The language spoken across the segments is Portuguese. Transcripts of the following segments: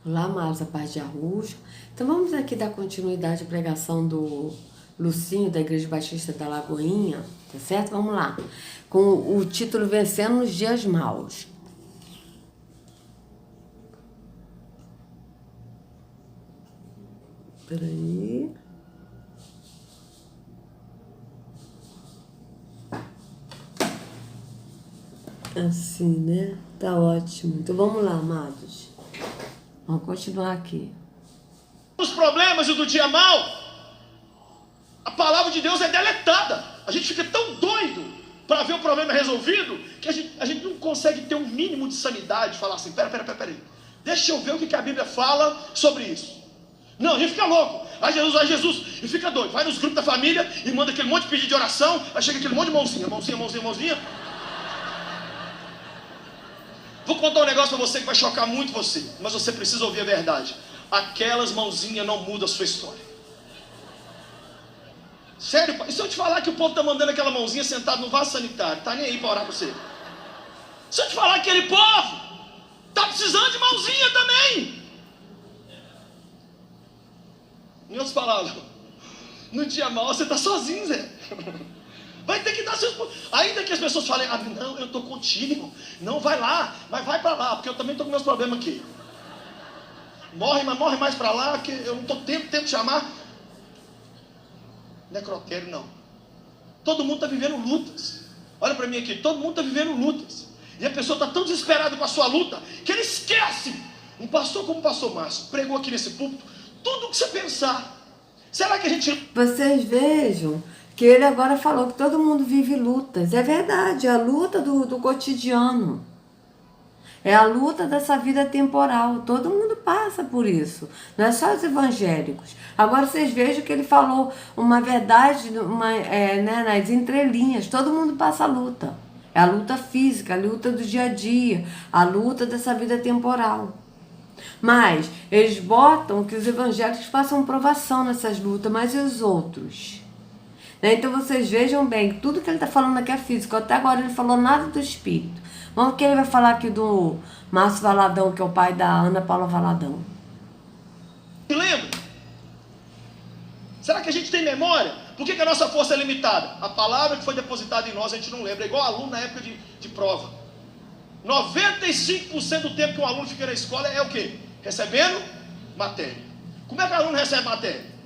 Olá, amados, a paz de Arrujo. Então vamos aqui dar continuidade à pregação do Lucinho, da Igreja Batista da Lagoinha, tá certo? Vamos lá. Com o título Vencendo nos Dias Maus. Peraí. Assim, né? Tá ótimo. Então vamos lá, amados. Vamos continuar aqui. Os problemas e do dia mau, a palavra de Deus é deletada. A gente fica tão doido para ver o problema resolvido que a gente não consegue ter um mínimo de sanidade. Falar assim, peraí. Deixa eu ver o que a Bíblia fala sobre isso. Não, a gente fica louco. Ai Jesus, e fica doido. Vai nos grupos da família e manda aquele monte de pedido de oração. Aí chega aquele monte de mãozinha. Vou contar um negócio para você que vai chocar muito você, mas você precisa ouvir a verdade. Aquelas mãozinhas não mudam a sua história. Sério, e se eu te falar que o povo está mandando aquela mãozinha sentado no vaso sanitário, tá nem aí para orar para você? Se eu te falar que aquele povo está precisando de mãozinha também. Em outras palavras, no dia mau você está sozinho, Zé. Vai ter que dar seus... Ainda que as pessoas falem, não, eu estou contigo. Não, vai lá, mas vai para lá, porque eu também estou com meus problemas aqui. Morre mais para lá, que eu não estou tendo chamar. Necrotério, não. Todo mundo está vivendo lutas. Olha para mim aqui, todo mundo está vivendo lutas. E a pessoa está tão desesperada com a sua luta, que ele esquece. Um pastor como o pastor Márcio pregou aqui nesse púlpito, tudo que você pensar. Será que a gente... Vocês vejam que ele agora falou que todo mundo vive lutas. É verdade, é a luta do cotidiano. É a luta dessa vida temporal. Todo mundo passa por isso. Não é só os evangélicos. Agora vocês vejam que ele falou uma verdade né, nas entrelinhas. Todo mundo passa a luta. É a luta física, a luta do dia a dia, a luta dessa vida temporal. Mas eles botam que os evangélicos façam provação nessas lutas, mas e os outros? Então vocês vejam bem que tudo que ele está falando aqui é físico. Até agora ele falou nada do espírito. Vamos que ele vai falar aqui do Márcio Valadão, que é o pai da Ana Paula Valadão. Lembra? Será que a gente tem memória? Por que a nossa força é limitada? A palavra que foi depositada em nós a gente não lembra. É igual aluno na época de prova. 95% do tempo que um aluno fica na escola é o quê? Recebendo matéria. Como é que o aluno recebe matéria?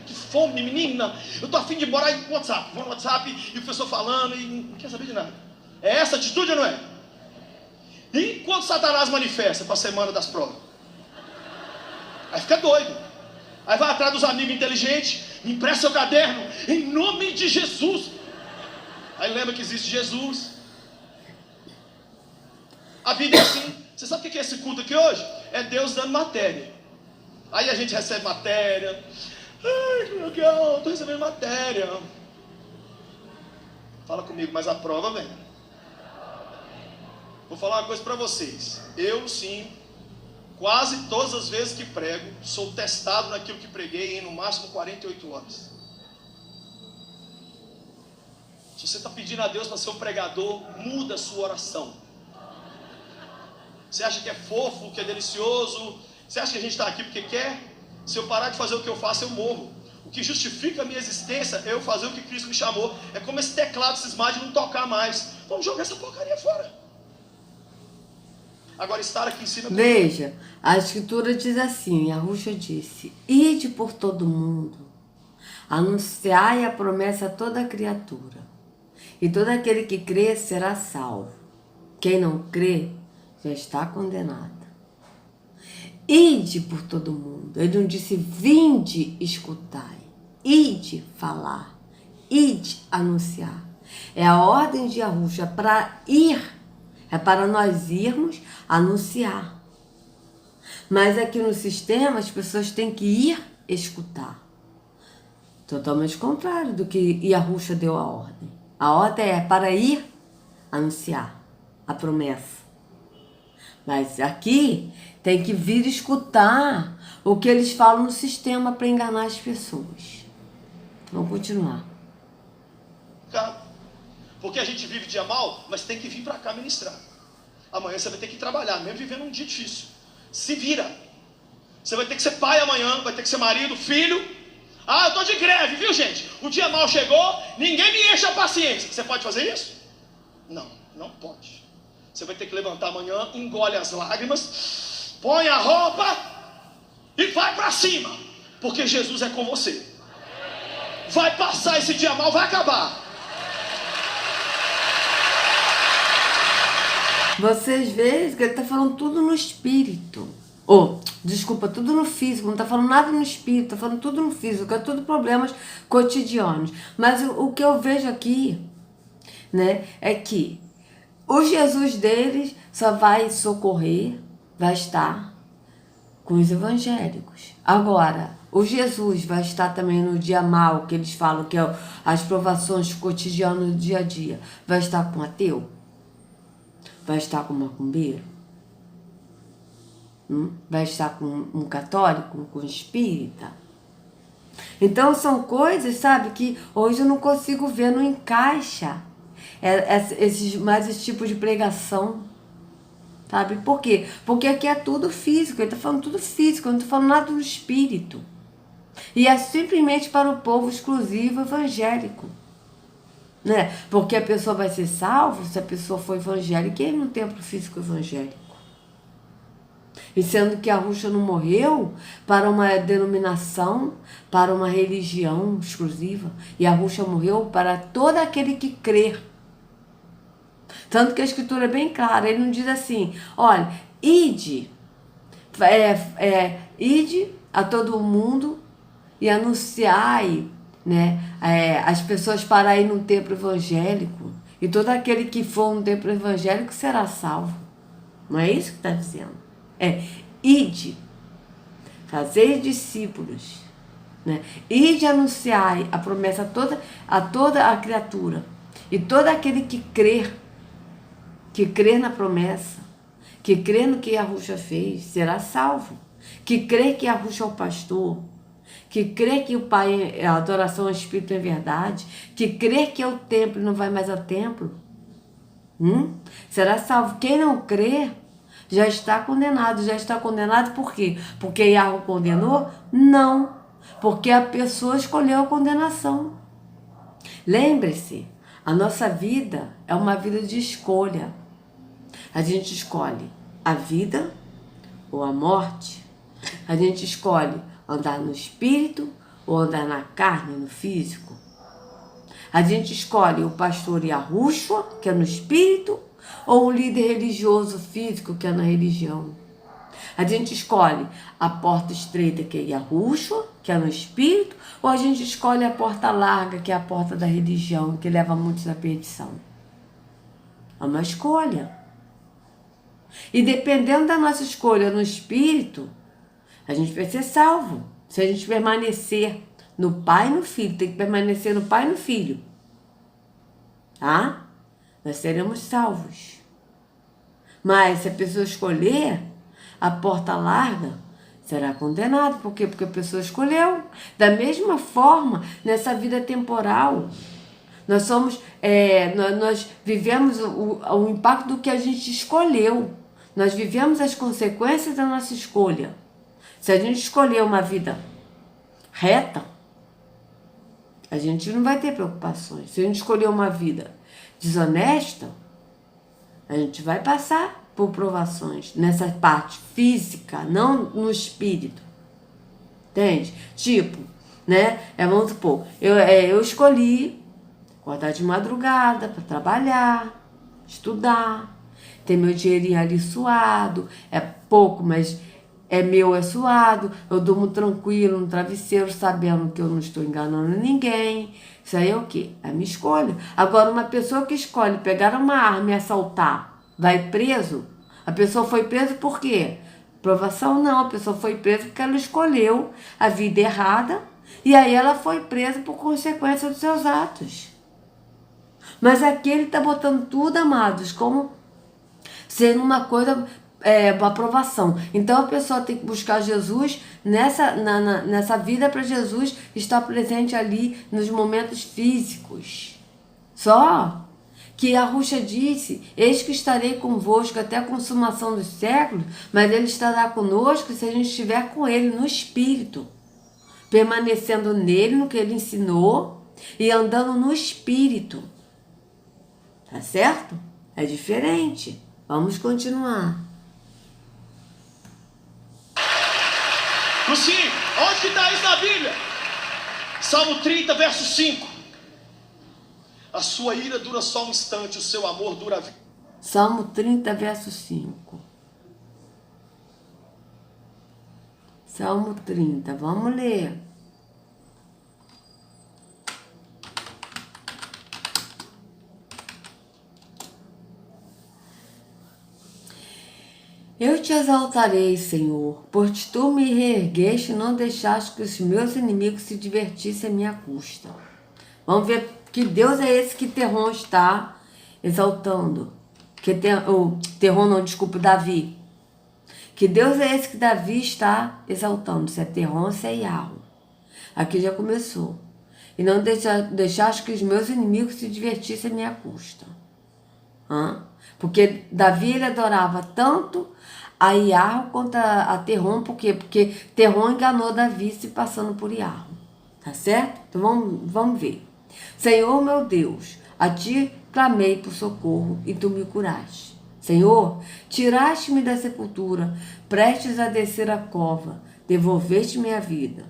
Que fome, menina. Eu tô afim de morar no WhatsApp. Vou no WhatsApp e o professor falando e não quer saber de nada. É essa atitude ou não é? E enquanto Satanás manifesta para a semana das provas? Aí fica doido. Aí vai atrás dos amigos inteligentes, me empresta seu caderno, em nome de Jesus. Aí lembra que existe Jesus. A vida é assim. Você sabe o que é esse culto aqui hoje? É Deus dando matéria. Aí a gente recebe matéria. Ai, que legal, estou recebendo matéria. Fala comigo, mas a prova vem. Vou falar uma coisa para vocês. Eu, sim, quase todas as vezes que prego, sou testado naquilo que preguei em no máximo 48 horas. Se você está pedindo a Deus para ser um pregador, muda a sua oração. Você acha que é fofo, que é delicioso? Você acha que a gente está aqui porque quer? Se eu parar de fazer o que eu faço, eu morro. O que justifica a minha existência é eu fazer o que Cristo me chamou. É como esse teclado cismado de não tocar mais. Vamos jogar essa porcaria fora. Agora estar aqui em cima... Veja, a escritura diz assim, a Ruxa disse, ide por todo mundo, anunciai a promessa a toda criatura, e todo aquele que crê será salvo. Quem não crê já está condenado. Ide por todo mundo. Ele não disse vinde escutai. Ide falar. Ide anunciar. É a ordem de Arruxa para ir. É para nós irmos anunciar. Mas aqui no sistema as pessoas têm que ir escutar. Totalmente contrário do que Arruxa deu a ordem. A ordem é para ir anunciar a promessa. Mas aqui tem que vir escutar o que eles falam no sistema para enganar as pessoas. Vamos continuar. Porque a gente vive dia mal, mas tem que vir para cá ministrar. Amanhã você vai ter que trabalhar, mesmo vivendo um dia difícil. Se vira. Você vai ter que ser pai amanhã, vai ter que ser marido, filho. Ah, eu tô de greve, viu, gente? O dia mal chegou, ninguém me enche a paciência. Você pode fazer isso? Não, não pode. Você vai ter que levantar amanhã, engole as lágrimas, põe a roupa e vai para cima, porque Jesus é com você. Vai passar esse dia mal, vai acabar. Vocês veem que ele está falando tudo no espírito. Desculpa, tudo no físico, não está falando nada no espírito, está falando tudo no físico, é tudo problemas cotidianos. Mas o que eu vejo aqui, né, é que o Jesus deles só vai socorrer, vai estar com os evangélicos. Agora, o Jesus vai estar também no dia mal, que eles falam que é as provações cotidianas do dia a dia. Vai estar com ateu? Vai estar com macumbeiro? Vai estar com um católico, com um espírita? Então são coisas, sabe, que hoje eu não consigo ver, não encaixa esse tipo de pregação, sabe? Por quê? Porque aqui é tudo físico, ele está falando tudo físico, eu não estou falando nada do espírito. E é simplesmente para o povo exclusivo evangélico, né? Porque a pessoa vai ser salva se a pessoa for evangélica e ir no templo físico evangélico. E sendo que a Ruxa não morreu para uma denominação, para uma religião exclusiva. E a Ruxa morreu para todo aquele que crer. Tanto que a escritura é bem clara. Ele não diz assim, olha, ide a todo mundo e anunciai, né, as pessoas para ir no templo evangélico. E todo aquele que for no templo evangélico será salvo. Não é isso que está dizendo. Ide, fazei discípulos, né? Ide anunciar a promessa a toda a criatura. E todo aquele que crê na promessa, que crê no que a Ruxa fez, será salvo. Que crê que a Ruxa é o pastor, que crê que o Pai, a adoração ao Espírito é verdade, que crê que é o templo e não vai mais ao templo, será salvo. Quem não crê, já está condenado. Já está condenado por quê? Porque Yahweh condenou? Não. Porque a pessoa escolheu a condenação. Lembre-se, a nossa vida é uma vida de escolha. A gente escolhe a vida ou a morte. A gente escolhe andar no espírito ou andar na carne, no físico. A gente escolhe o pastor Yahushua, que é no espírito, ou o líder religioso físico, que é na religião. A gente escolhe a porta estreita, que é Yahushua, que é no espírito, ou a gente escolhe a porta larga, que é a porta da religião, que leva muitos à perdição. É uma escolha. E dependendo da nossa escolha no espírito, a gente vai ser salvo. Se a gente permanecer no Pai e no Filho, tem que permanecer no Pai e no Filho. Tá? Nós seremos salvos. Mas se a pessoa escolher a porta larga, será condenado. Por quê? Porque a pessoa escolheu. Da mesma forma, nessa vida temporal, nós vivemos o impacto do que a gente escolheu. Nós vivemos as consequências da nossa escolha. Se a gente escolher uma vida reta, a gente não vai ter preocupações. Se a gente escolher uma vida desonesta, a gente vai passar por provações nessa parte física, não no espírito. Entende? Tipo, né? Vamos supor, eu escolhi acordar de madrugada para trabalhar, estudar, ter meu dinheirinho ali suado, é pouco, mas é meu, é suado, eu durmo tranquilo no travesseiro, sabendo que eu não estou enganando ninguém. Isso aí é o quê? É a minha escolha. Agora, uma pessoa que escolhe pegar uma arma e assaltar, vai preso? A pessoa foi presa por quê? Provação não, a pessoa foi presa porque ela escolheu a vida errada e aí ela foi presa por consequência dos seus atos. Mas aqui ele está botando tudo, amados, como sendo uma coisa, uma aprovação. Então a pessoa tem que buscar Jesus nessa vida, para Jesus estar presente ali nos momentos físicos. Só que Yahusha disse, eis que estarei convosco até a consumação dos séculos, mas ele estará conosco se a gente estiver com ele no Espírito, permanecendo nele, no que ele ensinou e andando no Espírito. Tá certo? É diferente. Vamos continuar. Lucinho, onde que está isso na Bíblia? Salmo 30, verso 5. A sua ira dura só um instante, o seu amor dura a vida. Salmo 30, verso 5. Salmo 30, vamos ler. Eu te exaltarei, Senhor, pois tu me reergueste e não deixaste que os meus inimigos se divertissem à minha custa. Vamos ver que Deus é esse que Terron está exaltando. Davi. Que Deus é esse que Davi está exaltando. Se é Terron, se é Yahweh. Aqui já começou. E não deixaste que os meus inimigos se divertissem à minha custa. Porque Davi ele adorava tanto a Yahweh quanto a Terron. Por quê? Porque Terron enganou Davi se passando por Yahweh. Tá certo? Então vamos ver. Senhor meu Deus, a ti clamei por socorro e tu me curaste. Senhor, tiraste-me da sepultura, prestes a descer a cova, devolveste minha vida.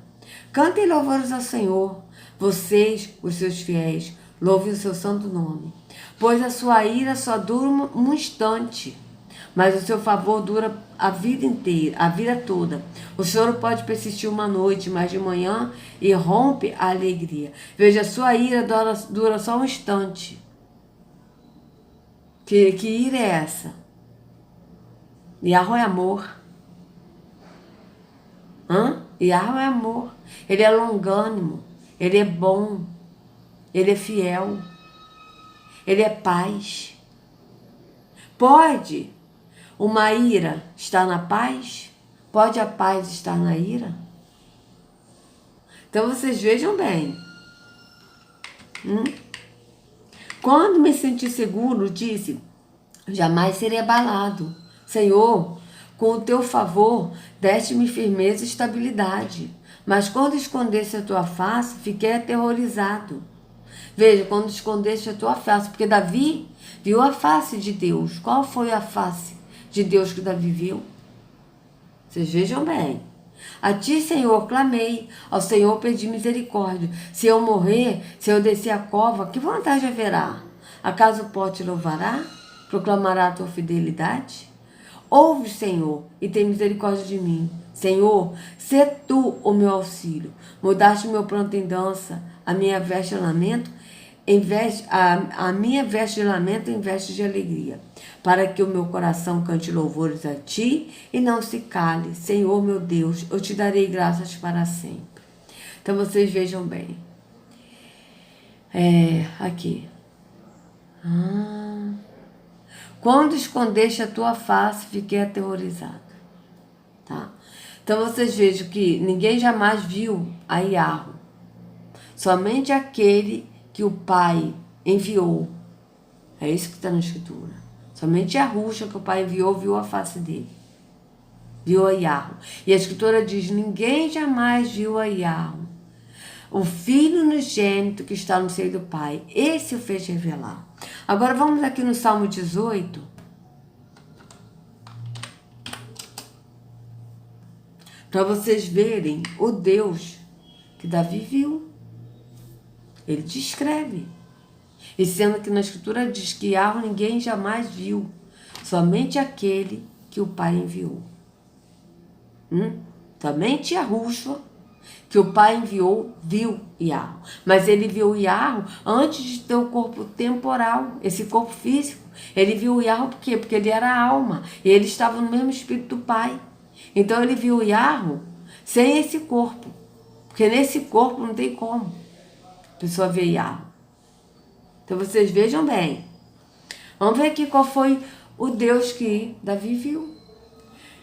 Cantem louvores ao Senhor, vocês, os seus fiéis, louvem o seu santo nome. Pois a sua ira só dura um instante, mas o seu favor dura a vida inteira, a vida toda. O choro pode persistir uma noite, mas de manhã irrompe a alegria. Veja, a sua ira dura só um instante. Que ira é essa? Yahweh é amor. Yahweh é amor. Ele é longânimo. Ele é bom. Ele é fiel. Ele é paz. Pode uma ira estar na paz? Pode a paz estar na ira? Então vocês vejam bem. Quando me senti seguro, disse, jamais serei abalado. Senhor, com o teu favor, deste-me firmeza e estabilidade. Mas quando escondeste a tua face, fiquei aterrorizado. Veja, quando escondeste a tua face, porque Davi viu a face de Deus. Qual foi a face de Deus que Davi viu? Vocês vejam bem. A ti, Senhor, clamei, ao Senhor pedi misericórdia. Se eu morrer, se eu descer a cova, que vantagem haverá? Acaso o pó te louvará? Proclamará a tua fidelidade? Ouve, Senhor, e tem misericórdia de mim. Senhor, sê tu o meu auxílio. Mudaste meu pranto em dança, a minha veste de lamento, a minha veste de lamento em veste de alegria, para que o meu coração cante louvores a ti e não se cale. Senhor meu Deus, eu te darei graças para sempre. Então vocês vejam bem. Aqui. Quando escondeste a tua face, fiquei aterrorizado. Tá? Então vocês vejam que ninguém jamais viu a Yahweh. Somente aquele que o Pai enviou. É isso que está na Escritura. Somente Yahusha que o Pai enviou, viu a face dele. Viu a Yahweh. E a Escritura diz, ninguém jamais viu a Yahweh. O Filho unigênito que está no seio do Pai. Esse o fez revelar. Agora vamos aqui no Salmo 18. Para vocês verem o Deus que Davi viu. Ele descreve. E sendo que na Escritura diz que Yahweh ninguém jamais viu. Somente aquele que o Pai enviou. Somente Yahusha, que o Pai enviou, viu Yahweh. Mas ele viu Yahweh antes de ter o corpo temporal, esse corpo físico. Ele viu Yahweh por quê? Porque ele era alma. E ele estava no mesmo espírito do Pai. Então ele viu Yahweh sem esse corpo. Porque nesse corpo não tem como a pessoa ver Yahweh. Então vocês vejam bem. Vamos ver aqui qual foi o Deus que Davi viu.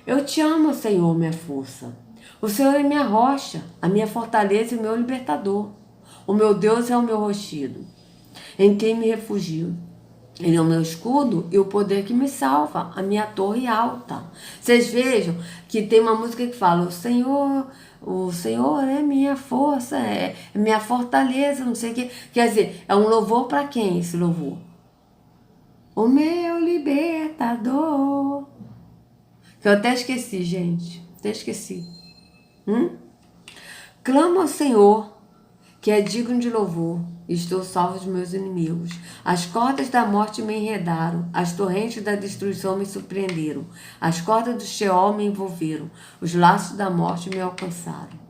Eu te amo, Senhor, minha força. O Senhor é minha rocha, a minha fortaleza e o meu libertador. O meu Deus é o meu rochedo, em quem me refugio. Ele é o meu escudo e o poder que me salva, a minha torre alta. Vocês vejam que tem uma música que fala: o Senhor é minha força, é minha fortaleza, não sei o quê. Quer dizer, é um louvor para quem esse louvor? O meu libertador. Que eu até esqueci, gente. Até esqueci. Clamo ao Senhor, que é digno de louvor, e estou salvo dos meus inimigos. As cordas da morte me enredaram, as torrentes da destruição me surpreenderam, as cordas do Sheol me envolveram, os laços da morte me alcançaram.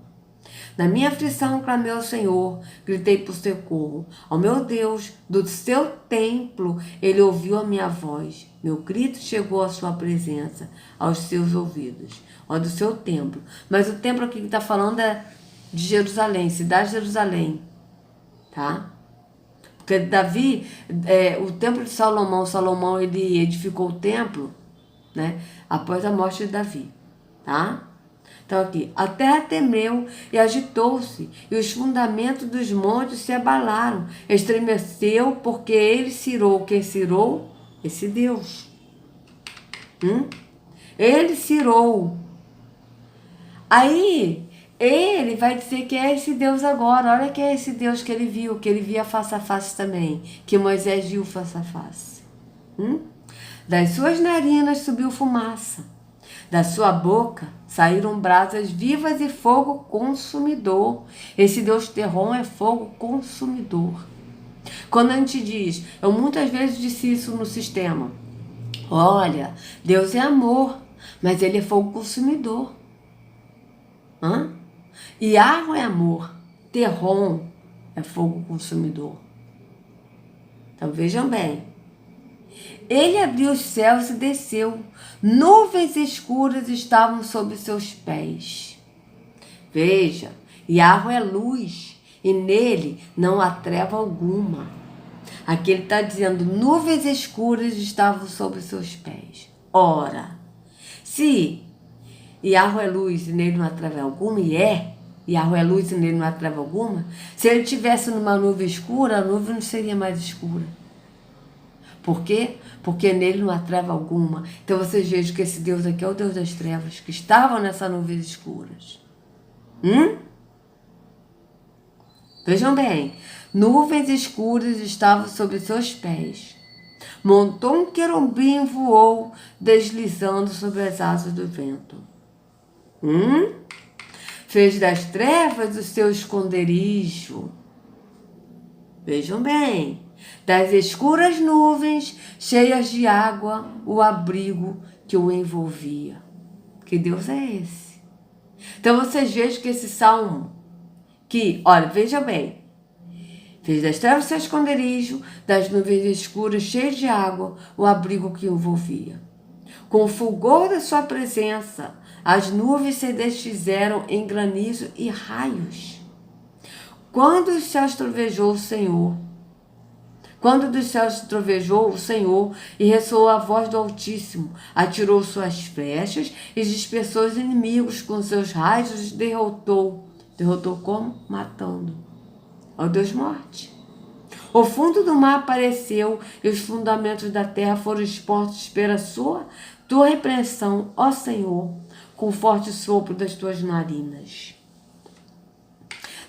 Na minha aflição clamei ao Senhor, gritei por socorro. Ao meu Deus, do seu templo, ele ouviu a minha voz. Meu grito chegou à sua presença, aos seus ouvidos. Ó, do seu templo. Mas o templo aqui que está falando é de Jerusalém, cidade de Jerusalém. Tá? Porque Davi, o templo de Salomão ele edificou o templo, né, após a morte de Davi. Tá? Então aqui, a terra temeu e agitou-se, e os fundamentos dos montes se abalaram. Estremeceu, porque ele cirou. Quem cirou? Esse Deus. Ele cirou. Aí, ele vai dizer que é esse Deus agora. Olha que é esse Deus que ele viu, que ele via face a face também, que Moisés viu face a face. Das suas narinas subiu fumaça. Da sua boca saíram brasas vivas e fogo consumidor. Esse Deus Terron é fogo consumidor. Quando a gente diz, eu muitas vezes disse isso no sistema, olha, Deus é amor, mas ele é fogo consumidor. Yahweh é amor, Terron é fogo consumidor. Então vejam bem. Ele abriu os céus e desceu. Nuvens escuras estavam sob seus pés. Veja, Yahweh é luz e nele não há treva alguma. Aqui ele está dizendo, nuvens escuras estavam sob seus pés. Ora, se Yahweh é luz e nele não há treva alguma, Yahweh é luz e nele não há treva alguma, se ele estivesse numa nuvem escura, a nuvem não seria mais escura. Por quê? Porque nele não há treva alguma. Então vocês vejam que esse Deus aqui é o Deus das trevas, que estavam nessas nuvens escuras. Vejam bem, nuvens escuras estavam sobre seus pés. Montou um querubim e voou, deslizando sobre as asas do vento. Fez das trevas o seu esconderijo. Vejam bem. Das escuras nuvens, cheias de água, o abrigo que o envolvia. Que Deus é esse? Então vocês vejam que esse salmo, que, olha, veja bem, fez das trevas seu esconderijo, das nuvens escuras, cheias de água, o abrigo que o envolvia. Com o fulgor da sua presença, as nuvens se desfizeram em granizo e raios. Quando os céus trovejou o Senhor, quando dos céus trovejou o Senhor e ressoou a voz do Altíssimo, atirou suas flechas e dispersou os inimigos com seus raios, derrotou. Derrotou como? Matando. Ó Deus morte. O fundo do mar apareceu e os fundamentos da terra foram expostos pela tua repreensão, ó Senhor, com forte sopro das tuas narinas.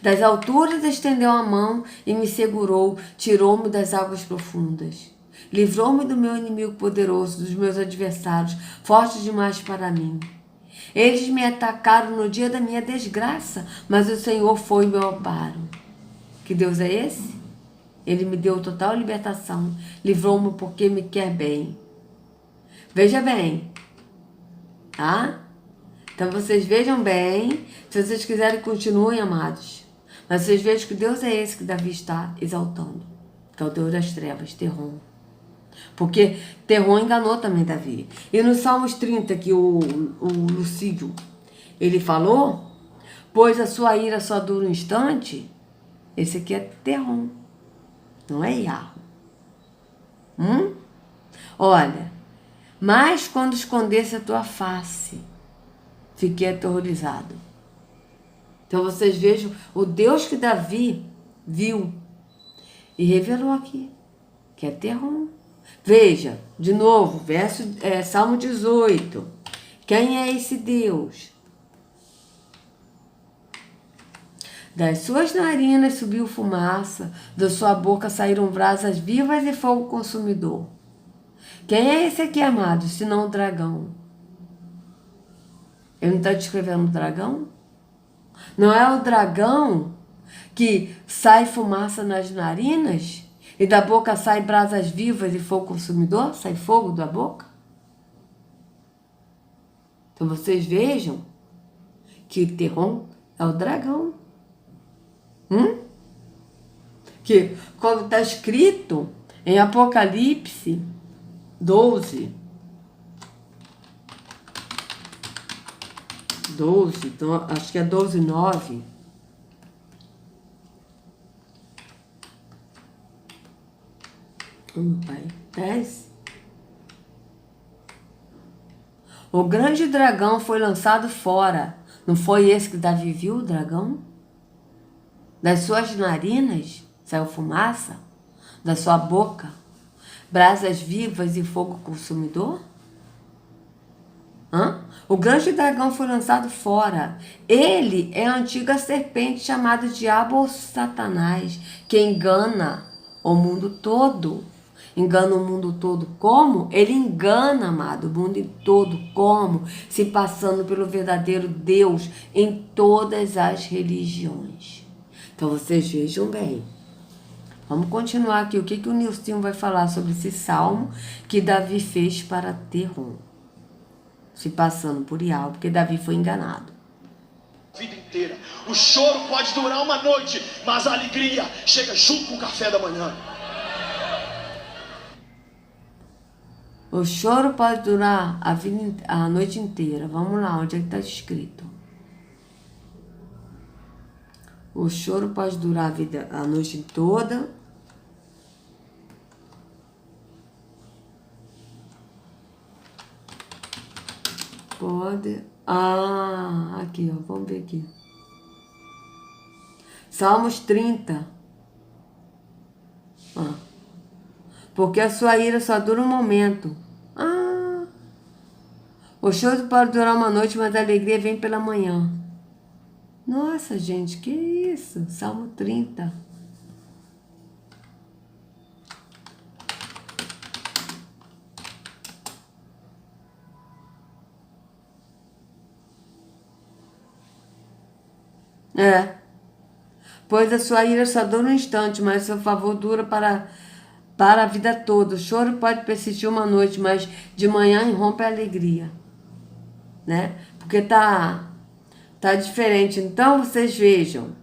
Das alturas estendeu a mão e me segurou, tirou-me das águas profundas. Livrou-me do meu inimigo poderoso, dos meus adversários, fortes demais para mim. Eles me atacaram no dia da minha desgraça, mas o Senhor foi meu amparo. Que Deus é esse? Ele me deu total libertação, livrou-me porque me quer bem. Veja bem, tá? Então vocês vejam bem, se vocês quiserem continuem, amados. Mas vocês vejam que Deus é esse que Davi está exaltando, que é o Deus das trevas, Terron. Porque Terron enganou também Davi. E no Salmos 30, que o Lucídio, ele falou, pois a sua ira só dura um instante, esse aqui é Terron, não é Yahweh. Olha, mas quando escondesse a tua face, fiquei aterrorizado. Então vocês vejam o Deus que Davi viu e revelou aqui, que é Terron. Veja, de novo, Salmo 18. Quem é esse Deus? Das suas narinas subiu fumaça, da sua boca saíram brasas vivas e fogo consumidor. Quem é esse aqui, amado, senão o dragão? Ele não está descrevendo o dragão? Não é o dragão que sai fumaça nas narinas e da boca sai brasas vivas e fogo consumidor? Sai fogo da boca? Então vocês vejam que Terron é o dragão. Que, como está escrito em Apocalipse 12, então, acho que é 12:9. Pai, 10. O grande dragão foi lançado fora. Não foi esse que Davi viu, o dragão? Das suas narinas saiu fumaça, da sua boca brasas vivas e fogo consumidor? O grande dragão foi lançado fora. Ele é a antiga serpente chamada Diabo ou Satanás, que engana o mundo todo. Engana o mundo todo como? Ele engana, amado, o mundo todo como? Se passando pelo verdadeiro Deus em todas as religiões. Então vocês vejam bem. Vamos continuar aqui. O que o Nilson vai falar sobre esse salmo que Davi fez para Terron? Se passando por Ial, porque Davi foi enganado. A vida inteira. O choro pode durar uma noite, mas a alegria chega junto com o café da manhã. O choro pode durar a noite inteira. Vamos lá, onde é que está escrito? O choro pode durar a noite toda. Pode. Aqui, ó. Vamos ver aqui. Salmos 30. Porque a sua ira só dura um momento. O choro pode durar uma noite, mas a alegria vem pela manhã. Nossa, gente, que isso? Salmo 30. Pois a sua ira só dura um instante, mas seu favor dura para a vida toda. O choro pode persistir uma noite, mas de manhã irrompe a alegria. Né? Porque tá diferente. Então, vocês vejam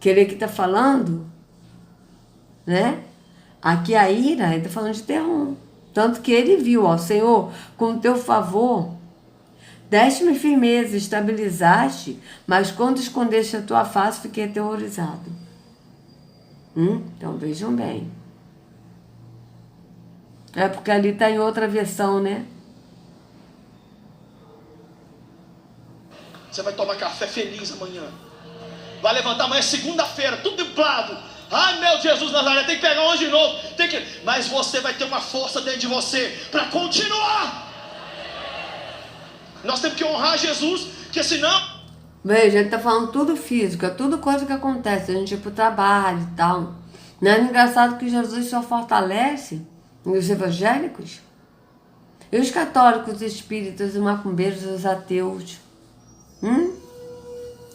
que ele aqui tá falando, né? Aqui a ira, ele tá falando de Terron. Tanto que ele viu, ó, Senhor, com o teu favor, deste-me firmeza, estabilizaste, mas quando escondeste a tua face, fiquei aterrorizado. Então, vejam bem. É porque ali tá em outra versão, né? Você vai tomar café feliz amanhã. Vai levantar amanhã, segunda-feira, tudo dublado. Ai, meu Jesus Nazaré, tem que pegar onde de novo. Mas você vai ter uma força dentro de você para continuar. Nós temos que honrar Jesus, porque senão... Veja, ele tá falando tudo físico, é tudo coisa que acontece. A gente ir pro trabalho e tal. Não é engraçado que Jesus só fortalece os evangélicos? E os católicos, os espíritas, os macumbeiros, os ateus?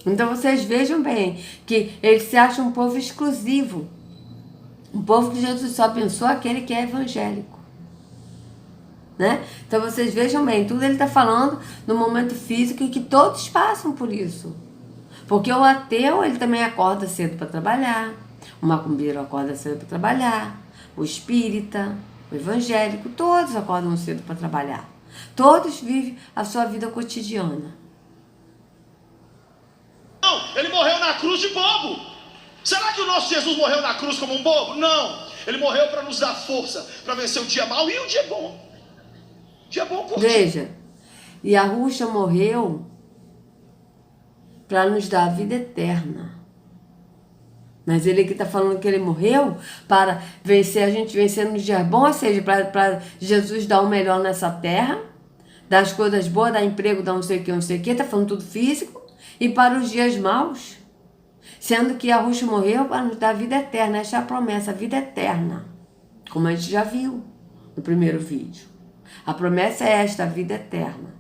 Então vocês vejam bem que eles se acham um povo exclusivo. Um povo que Jesus só pensou aquele que é evangélico. Né? Então vocês vejam bem, tudo ele está falando no momento físico e que todos passam por isso. Porque o ateu, ele também acorda cedo para trabalhar. O macumbeiro acorda cedo para trabalhar. O espírita, o evangélico, todos acordam cedo para trabalhar. Todos vivem a sua vida cotidiana. Não, ele morreu na cruz de bobo. Será que o nosso Jesus morreu na cruz como um bobo? Não, ele morreu para nos dar força, para vencer o dia mau e o dia bom. O dia bom curtir. Veja, e a Ruxa morreu para nos dar a vida eterna. Mas ele aqui está falando que ele morreu para vencer, a gente vencer nos dias bons, ou seja, para Jesus dar o melhor nessa terra, dar as coisas boas, dar emprego, dar não sei o que, está falando tudo físico, e para os dias maus, sendo que Yahushua morreu para nos dar vida eterna. Essa é a promessa, a vida eterna, como a gente já viu no primeiro vídeo. A promessa é esta, a vida eterna,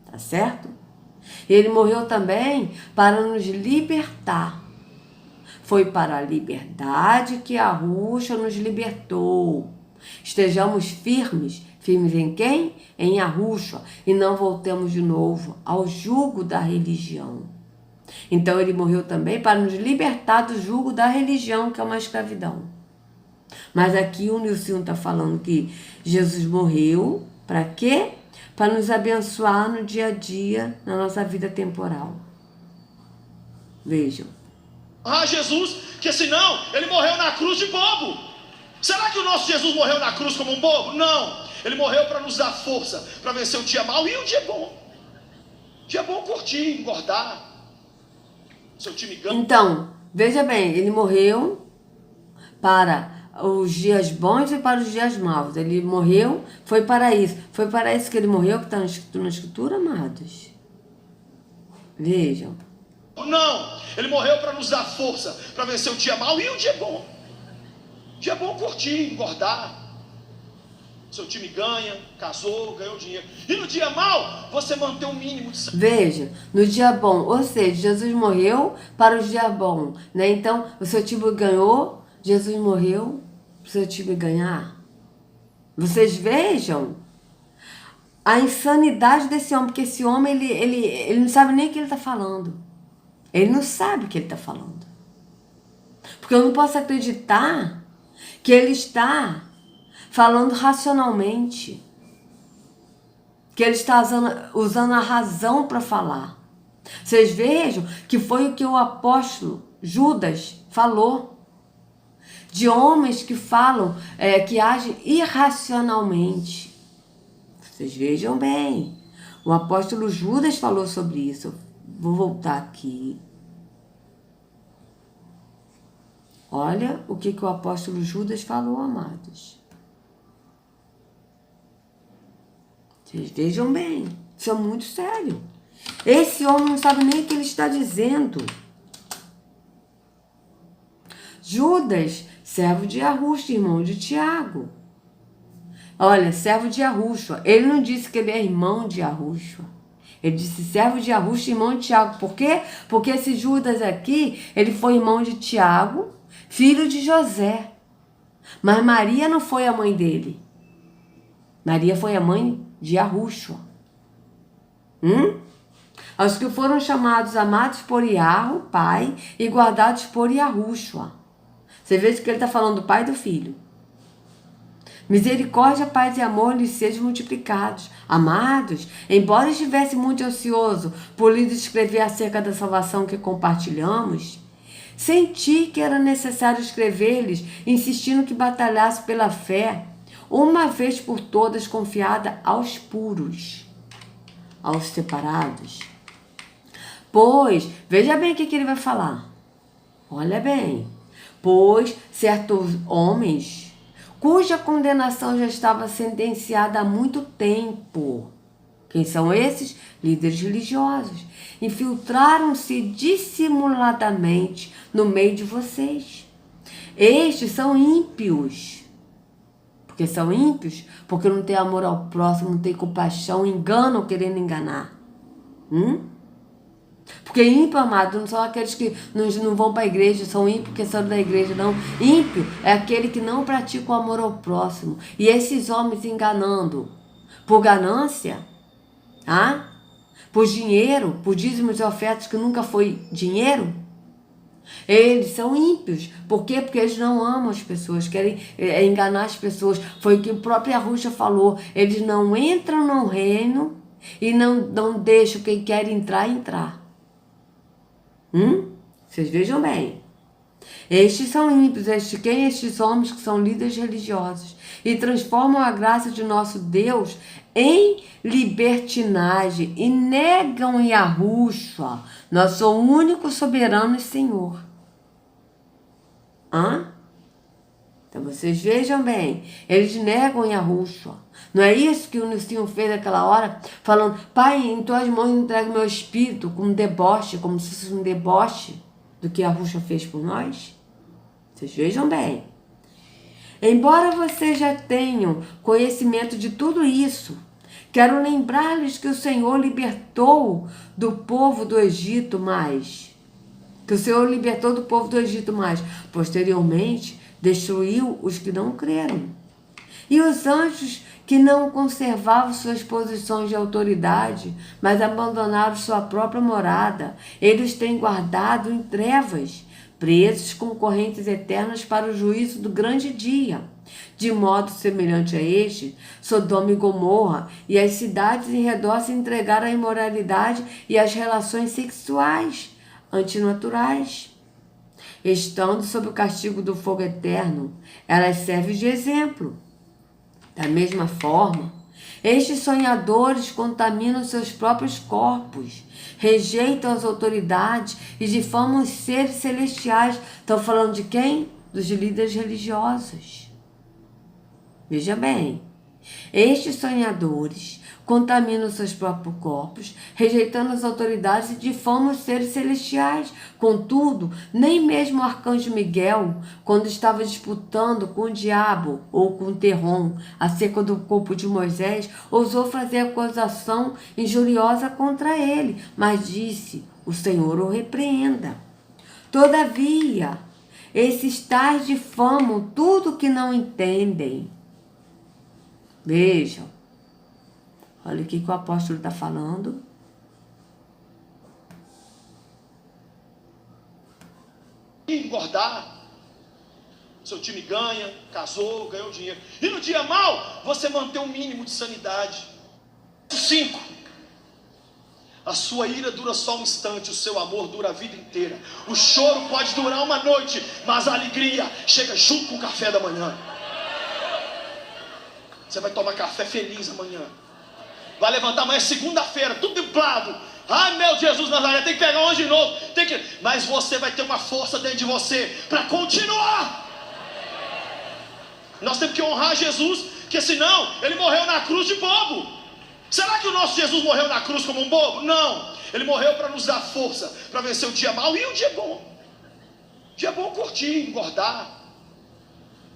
tá certo? Ele morreu também para nos libertar. Foi para a liberdade que Yahushua nos libertou. Estejamos firmes. Firmes em quem? Em Yahushua. E não voltemos de novo ao jugo da religião. Então ele morreu também para nos libertar do jugo da religião, que é uma escravidão. Mas aqui o Nilson está falando que Jesus morreu para quê? Para nos abençoar no dia a dia, na nossa vida temporal. Vejam. Jesus, que senão ele morreu na cruz de bobo. Será que o nosso Jesus morreu na cruz como um bobo? Não. Ele morreu para nos dar força, para vencer o dia mau e o dia bom. Dia bom curtir, engordar. Seu time ganha. Então, veja bem, ele morreu para os dias bons e para os dias maus. Ele morreu, foi para isso. Foi para isso que ele morreu, que está na escritura, amados. Vejam. Não, ele morreu para nos dar força, para vencer o dia mau e o dia bom. Dia bom curtir, engordar. Seu time ganha, casou, ganhou dinheiro. E no dia mau, você mantém o mínimo de saúde. Veja, no dia bom, ou seja, Jesus morreu para o dia bom, né? Então, o seu time ganhou, Jesus morreu para o seu time ganhar. Vocês vejam a insanidade desse homem, porque esse homem, ele não sabe nem o que ele está falando. Ele não sabe o que ele está falando. Porque eu não posso acreditar que ele está falando racionalmente. Que ele está usando a razão para falar. Vocês vejam que foi o que o apóstolo Judas falou. De homens que falam, que agem irracionalmente. Vocês vejam bem. O apóstolo Judas falou sobre isso. Vou voltar aqui. Olha o que o apóstolo Judas falou, amados. Vocês vejam bem. Isso é muito sério. Esse homem não sabe nem o que ele está dizendo. Judas, servo de Yahushua, irmão de Tiago. Olha, servo de Yahushua. Ele não disse que ele é irmão de Yahushua. Ele disse servo de Yahushua, irmão de Tiago. Por quê? Porque esse Judas aqui, ele foi irmão de Tiago, filho de José. Mas Maria não foi a mãe dele. Maria foi a mãe de Yahushua. Aos que foram chamados, amados por Yahu, pai, e guardados por Yahushua. Você vê que ele está falando do pai e do filho. Misericórdia, paz e amor lhes sejam multiplicados. Amados, embora estivesse muito ansioso por lhes escrever acerca da salvação que compartilhamos, senti que era necessário escrever-lhes, insistindo que batalhasse pela fé, uma vez por todas confiada aos puros, aos separados. Pois, veja bem o que ele vai falar. Olha bem. Pois certos homens, cuja condenação já estava sentenciada há muito tempo. Quem são esses? Líderes religiosos. Infiltraram-se dissimuladamente no meio de vocês. Estes são ímpios. Porque são ímpios? Porque não tem amor ao próximo, não tem compaixão, enganam querendo enganar. Porque ímpio, amado, não são aqueles que não vão para a igreja, são ímpios porque são da igreja, não. Ímpio é aquele que não pratica o amor ao próximo. E esses homens enganando por ganância, por dinheiro, por dízimos e ofertas que nunca foi dinheiro, eles são ímpios. Por quê? Porque eles não amam as pessoas, querem enganar as pessoas. Foi o que o próprio Yahushua falou. Eles não entram no reino e não deixam quem quer entrar. Vocês vejam bem. Estes são ímpios, estes homens que são líderes religiosos e transformam a graça de nosso Deus em libertinagem e negam Yahushua, nosso único soberano e Senhor. Hã? Então vocês vejam bem, eles negam Yahushua. Não é isso que o Nilcinho fez naquela hora? Falando, Pai, em tuas mãos entrego meu espírito, com um deboche, como se fosse um deboche do que Yahushua fez por nós? Vocês vejam bem. Embora vocês já tenham conhecimento de tudo isso, quero lembrar-lhes que o Senhor libertou do povo do Egito posteriormente destruiu os que não creram. E os anjos que não conservavam suas posições de autoridade, mas abandonaram sua própria morada, eles têm guardado em trevas, presos com correntes eternas para o juízo do grande dia. De modo semelhante a este, Sodoma e Gomorra e as cidades em redor se entregaram à imoralidade e às relações sexuais antinaturais. Estando sob o castigo do fogo eterno, elas servem de exemplo. Da mesma forma, estes sonhadores contaminam seus próprios corpos, rejeitam as autoridades e difamam os seres celestiais. Estão falando de quem? Dos líderes religiosos. Veja bem, estes sonhadores contaminam seus próprios corpos, rejeitando as autoridades e difamam os seres celestiais. Contudo, nem mesmo o arcanjo Miguel, quando estava disputando com o diabo ou com o Terrom acerca do corpo de Moisés, ousou fazer acusação injuriosa contra ele, mas disse, o Senhor o repreenda. Todavia, esses tais difamam tudo que não entendem. Vejam. Olha o que o apóstolo está falando. Engordar. Seu time ganha, casou, ganhou dinheiro. E no dia mal, você manter um mínimo de sanidade. 5. A sua ira dura só um instante, o seu amor dura a vida inteira. O choro pode durar uma noite, mas a alegria chega junto com o café da manhã. Você vai tomar café feliz amanhã. Vai levantar amanhã, segunda-feira, tudo duplado. Ai, meu Jesus Nazaré, tem que pegar onde de novo. Mas você vai ter uma força dentro de você para continuar. Nós temos que honrar Jesus, porque senão ele morreu na cruz de bobo. Será que o nosso Jesus morreu na cruz como um bobo? Não. Ele morreu para nos dar força, para vencer o dia mau e o dia bom. O dia bom curtir, engordar.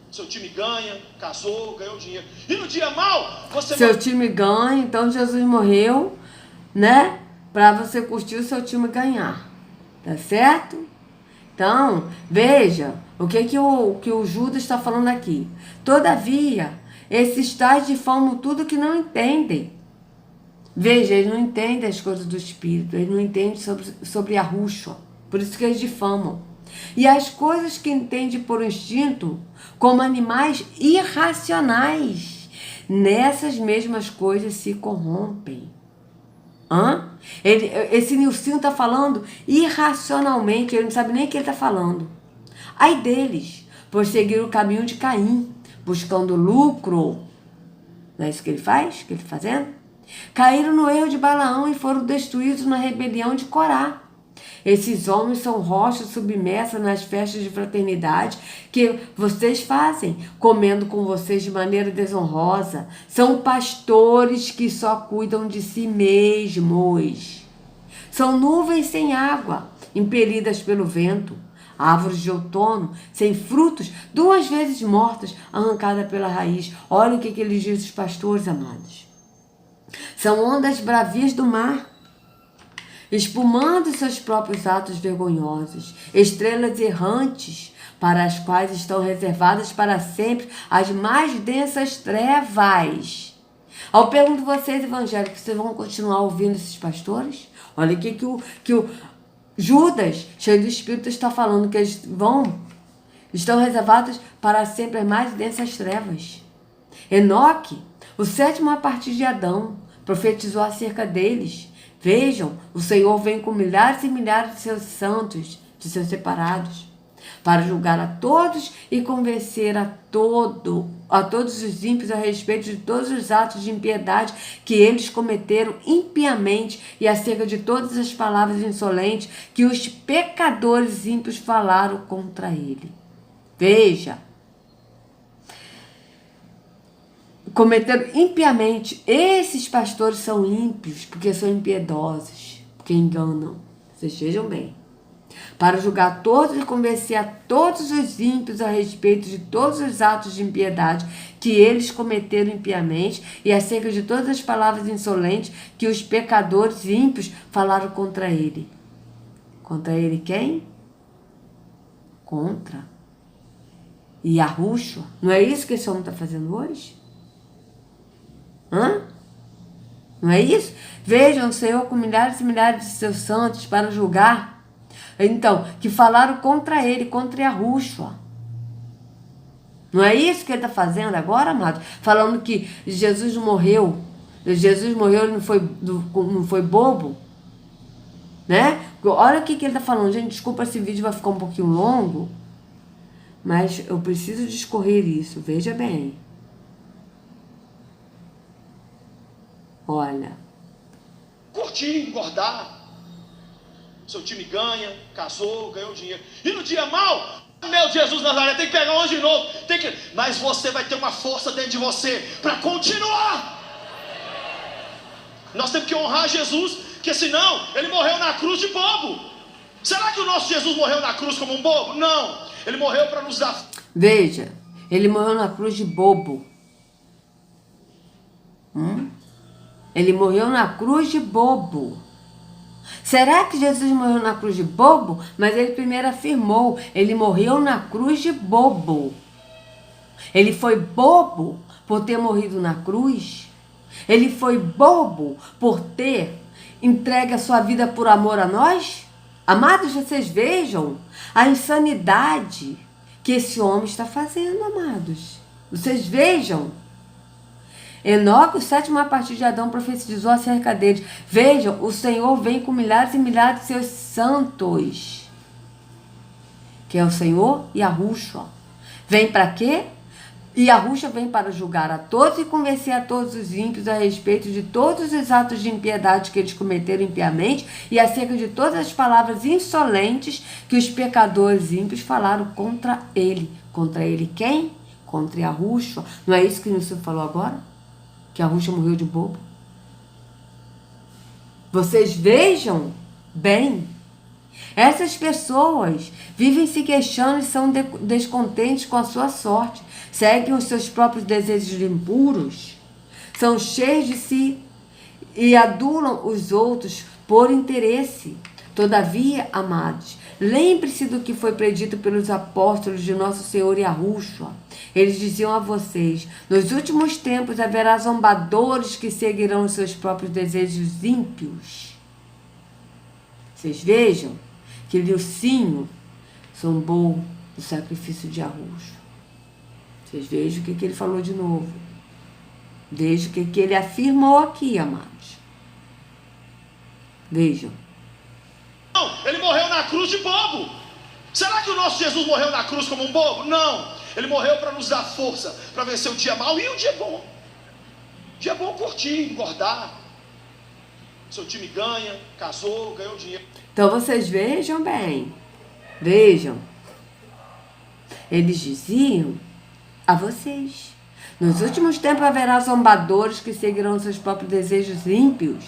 Seu time ganha, casou, ganhou dinheiro. E no dia mal, você... Seu time ganha, então Jesus morreu, né? Para você curtir o seu time ganhar. Tá certo? Então, veja o que o Judas está falando aqui. Todavia, esses tais difamam tudo que não entendem. Veja, eles não entendem as coisas do Espírito, eles não entendem sobre Yahushua. Por isso que eles difamam. E as coisas que entendem por instinto, como animais irracionais, nessas mesmas coisas se corrompem. Esse Nilcinho está falando irracionalmente, ele não sabe nem o que ele está falando. Ai deles, por seguir o caminho de Caim, buscando lucro. Não é isso que ele faz? Que ele está fazendo? Caíram no erro de Balaão e foram destruídos na rebelião de Corá. Esses homens são rochas submersas nas festas de fraternidade que vocês fazem, comendo com vocês de maneira desonrosa. São pastores que só cuidam de si mesmos. São nuvens sem água, impelidas pelo vento. Árvores de outono, sem frutos, 2 vezes mortas, arrancadas pela raiz. Olha o que eles dizem, os pastores amados. São ondas bravias do mar, espumando seus próprios atos vergonhosos, estrelas errantes, para as quais estão reservadas para sempre as mais densas trevas. Eu pergunto a vocês, evangélicos, vocês vão continuar ouvindo esses pastores? Olha o que o Judas, cheio do Espírito, está falando, que eles estão reservados para sempre as mais densas trevas. Enoque, o 7º a partir de Adão, profetizou acerca deles. Vejam, o Senhor vem com milhares e milhares de seus santos, de seus separados, para julgar a todos e convencer a todos os ímpios a respeito de todos os atos de impiedade que eles cometeram impiamente e acerca de todas as palavras insolentes que os pecadores ímpios falaram contra ele. Veja. Cometeram impiamente. Esses pastores são ímpios, porque são impiedosos, porque enganam. Vocês vejam bem. Para julgar todos e convencer a todos os ímpios a respeito de todos os atos de impiedade que eles cometeram impiamente e acerca de todas as palavras insolentes que os pecadores ímpios falaram contra ele. Contra ele quem? Contra Yahushua. Não é isso que esse homem está fazendo hoje? Não é isso? Vejam o Senhor com milhares e milhares de seus santos para julgar. Então, que falaram contra ele, contra Yahushua. Não é isso que ele está fazendo agora, amado? Falando que Jesus morreu. Jesus morreu e não foi bobo. Né? Olha o que ele está falando. Gente, desculpa, esse vídeo vai ficar um pouquinho longo. Mas eu preciso discorrer isso. Veja bem. Olha. Curtir, engordar. Seu time ganha, casou, ganhou dinheiro. E no dia mal, meu Jesus Nazaré, tem que pegar hoje de novo. Mas você vai ter uma força dentro de você para continuar. Nós temos que honrar Jesus, porque senão ele morreu na cruz de bobo. Será que o nosso Jesus morreu na cruz como um bobo? Não. Ele morreu para nos dar... Veja, ele morreu na cruz de bobo. Ele morreu na cruz de bobo. Será que Jesus morreu na cruz de bobo? Mas ele primeiro afirmou, ele morreu na cruz de bobo. Ele foi bobo por ter morrido na cruz. Ele foi bobo por ter entregue a sua vida por amor a nós. Amados, vocês vejam a insanidade que esse homem está fazendo, amados. Vocês vejam. Enoque, o sétimo a partir de Adão, profetizou acerca deles. Vejam, o Senhor vem com milhares e milhares de seus santos. Que é o Senhor e Yahushua. Vem para quê? E Yahushua vem para julgar a todos e convencer a todos os ímpios a respeito de todos os atos de impiedade que eles cometeram impiamente e acerca de todas as palavras insolentes que os pecadores ímpios falaram contra ele. Contra ele quem? Contra Yahushua. Não é isso que o Senhor falou agora? Que Yahushua morreu de bobo? Vocês vejam bem. Essas pessoas vivem se queixando e são descontentes com a sua sorte. Seguem os seus próprios desejos impuros. São cheios de si e adulam os outros por interesse. Todavia, amados, lembre-se do que foi predito pelos apóstolos de nosso Senhor Yahushua. Eles diziam a vocês, nos últimos tempos haverá zombadores que seguirão os seus próprios desejos ímpios. Vocês vejam que Leucinho zombou do sacrifício de Yahushua. Vocês vejam o que ele falou de novo. Vejam o que ele afirmou aqui, amados. Vejam. Não, ele morreu na cruz de bobo. Será que o nosso Jesus morreu na cruz como um bobo? Não. Ele morreu para nos dar força, para vencer o dia mau e o dia bom. O dia bom curtir, engordar. Seu time ganha, casou, ganhou dinheiro. Então vocês vejam bem. Vejam. Eles diziam a vocês, nos últimos tempos haverá zombadores que seguirão seus próprios desejos ímpios.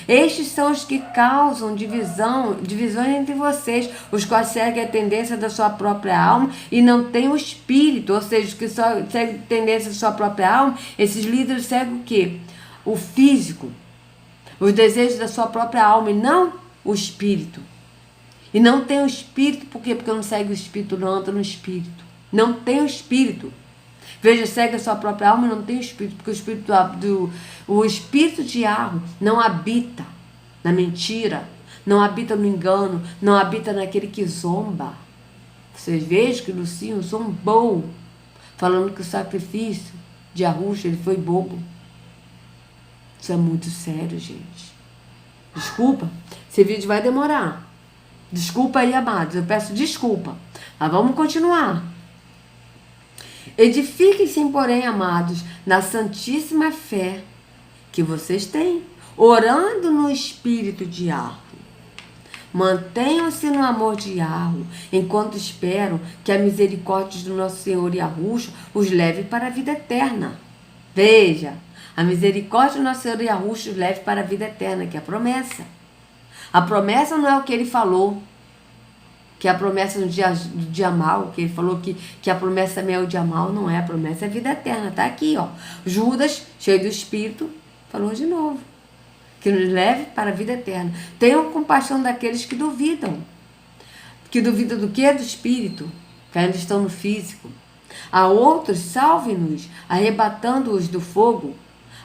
Estes são os que causam divisões entre vocês, os quais seguem a tendência da sua própria alma e não têm o espírito, ou seja, os que só seguem a tendência da sua própria alma, esses líderes seguem o quê? O físico, os desejos da sua própria alma e não o espírito. E não tem o espírito, por quê? Porque não segue o espírito, não anda no espírito. Não tem o espírito. Veja, segue a sua própria alma e não tem o espírito, porque o espírito de Yahweh não habita na mentira, não habita no engano, não habita naquele que zomba. Vocês vejam que Lucinho zombou, falando que o sacrifício de Yahushua, ele foi bobo. Isso é muito sério, gente. Desculpa, esse vídeo vai demorar. Desculpa aí, amados, eu peço desculpa. Mas vamos continuar. Edifiquem-se, porém, amados, na santíssima fé que vocês têm, orando no Espírito de Yahweh. Mantenham-se no amor de Yahweh, enquanto esperam que a misericórdia do nosso Senhor Yahushua os leve para a vida eterna. Veja, a misericórdia do nosso Senhor Yahushua os leve para a vida eterna, que é a promessa. A promessa não é o que ele falou, que a promessa do dia mal, que ele falou que a promessa também é o dia mal, não é, a promessa é a vida eterna, está aqui, ó. Judas, cheio do Espírito, falou de novo, que nos leve para a vida eterna. Tenham compaixão daqueles que duvidam. Que duvidam do quê? Do Espírito, que ainda estão no físico. A outros, salve-nos, arrebatando-os do fogo.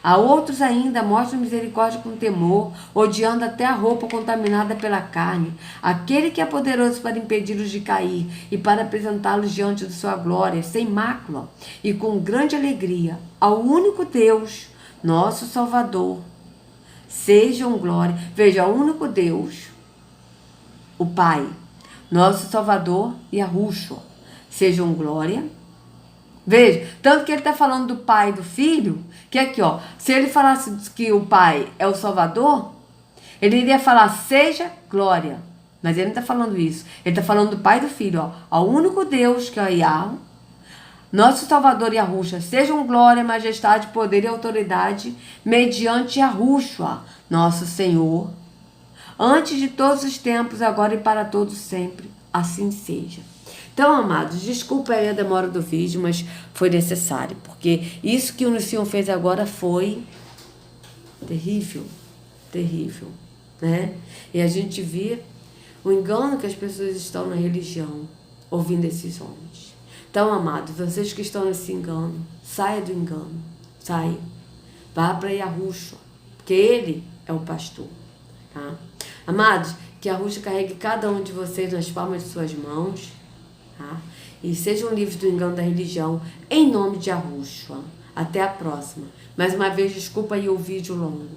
A outros ainda, mostre misericórdia com temor, odiando até a roupa contaminada pela carne. Aquele que é poderoso para impedir-os de cair e para apresentá-los diante de sua glória, sem mácula e com grande alegria. Ao único Deus, nosso Salvador, sejam glória. Veja, ao único Deus, o Pai, nosso Salvador e Yahushua, sejam glória. Veja, tanto que ele está falando do Pai e do Filho, que aqui, ó, se ele falasse que o Pai é o Salvador, ele iria falar, seja glória. Mas ele não está falando isso. Ele está falando do Pai e do Filho, ó. Ao único Deus, que é Yahweh, nosso Salvador Yahushua, sejam glória, majestade, poder e autoridade, mediante Yahushua, nosso Senhor, antes de todos os tempos, agora e para todos sempre. Assim seja. Então, amados, desculpa aí a demora do vídeo, mas foi necessário, porque isso que o Senhor fez agora foi terrível, terrível, né? E a gente vê o engano que as pessoas estão na religião, ouvindo esses homens. Então, amados, vocês que estão nesse engano, saia do engano, saia, vá para Yahushua, porque ele é o pastor, tá? Amados, que Yahushua carregue cada um de vocês nas palmas de suas mãos, tá? E sejam livres do engano da religião, em nome de Yahushua. Até a próxima. Mais uma vez, desculpa aí o vídeo longo.